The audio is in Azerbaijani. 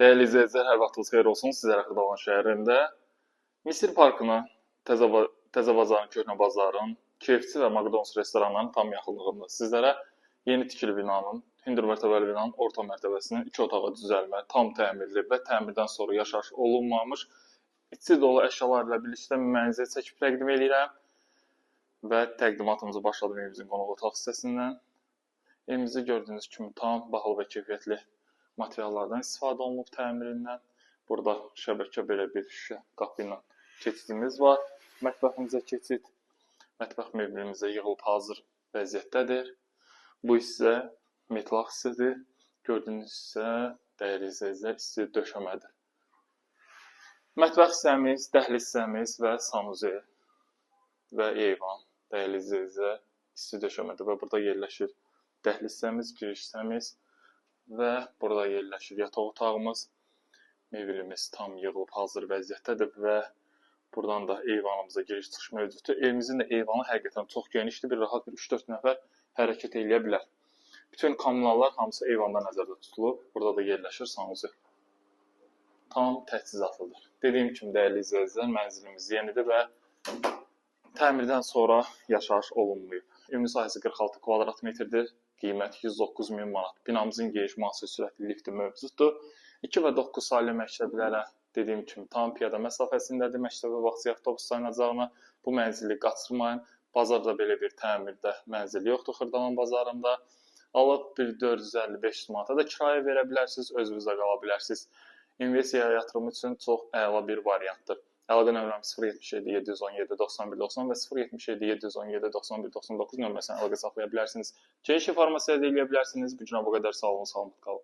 Dəyərli izləyicilər, hər vaxtınız xeyir olsun. Sizlərə Xırdalan şəhərində Misir Parkına, Təzə Bazarın, Köhnə Bazarın, KFC və McDonald's restoranlarının tam yaxınlığında sizlərə yeni tikili binanın, hündür mərtəbəli binanın orta mərtəbəsinin 2 otağa düzəlmə, tam təmirli və təmirdən sonra yaşayış olunmamış, içi dolu əşyalarla birlikdə mənzil çəkib təqdim edirəm və təqdimatımızı başladım evimizin qonaq otaq hissəsindən. Evimizi gördüyünüz kimi tam bahalı və keyfiyyətli materiallardan istifadə olunub təmirindən. Burada şəbəkə belə bir şüşə qapı ilə keçidimiz var. Mətbəximizə keçid. Mətbəx meblimizə yığılıb hazır vəziyyətdədir. Bu hissə metlaq hissədir. Gördüyünüz hissə dəyərli izləyicilər isti döşəmədir. Mətbəx hissəmiz, dəhliz hissəmiz və sanuzel və eyvan dəyərli izləyicilər isti döşəmədir və burada yerləşir dəhliz hissəmiz, giriş hissəmiz və burada yerləşir yataq otağımız. Mebelimiz tam yığılıb hazır vəziyyətdədir və buradan da eyvanımıza giriş çıxış mövcuddur. Evimizin də eyvanı həqiqətən çox genişdir. Bir rahat bir 3-4 nəfər hərəkət edə bilər. Bütün kommunallar hamısı eyvanda nəzərdə tutulub. Burada da yerləşir sanuzel. Tam təchizatlıdır. Dediyim kimi dəyərli izləyicilər, mənzilimiz yenidir və təmirdən sonra yaşayış olunmayıb. Ümumi sahəsi 46 kvadrat metrdir. Qiymət 109 min manat. Binamızın geniş müasir sürətli lifti mövcuddur. 2 və 9 saylı məktəblərə dediyim kimi tam piyada məsafəsindədir. Məktəbə vaxtı avtobus sayılacağına bu mənzili qaçırmayın. Bazarda belə bir təmirdə mənzil yoxdur Xırdalan bazarında. Alıb bir 450-500 manata da kirayə verə bilərsiniz, özünüzə qala bilərsiniz. İnvestisiya yatırımı üçün çox əla bir variantdır. Əlaqə nömrəm 077 717 91 90 və 077 717 91 99 nömrəsindən əlaqə saxlaya bilərsiniz. Geniş informasiya əldə edə bilərsiniz. Bu günə bu qədər. Sağ olun, salamat qalın.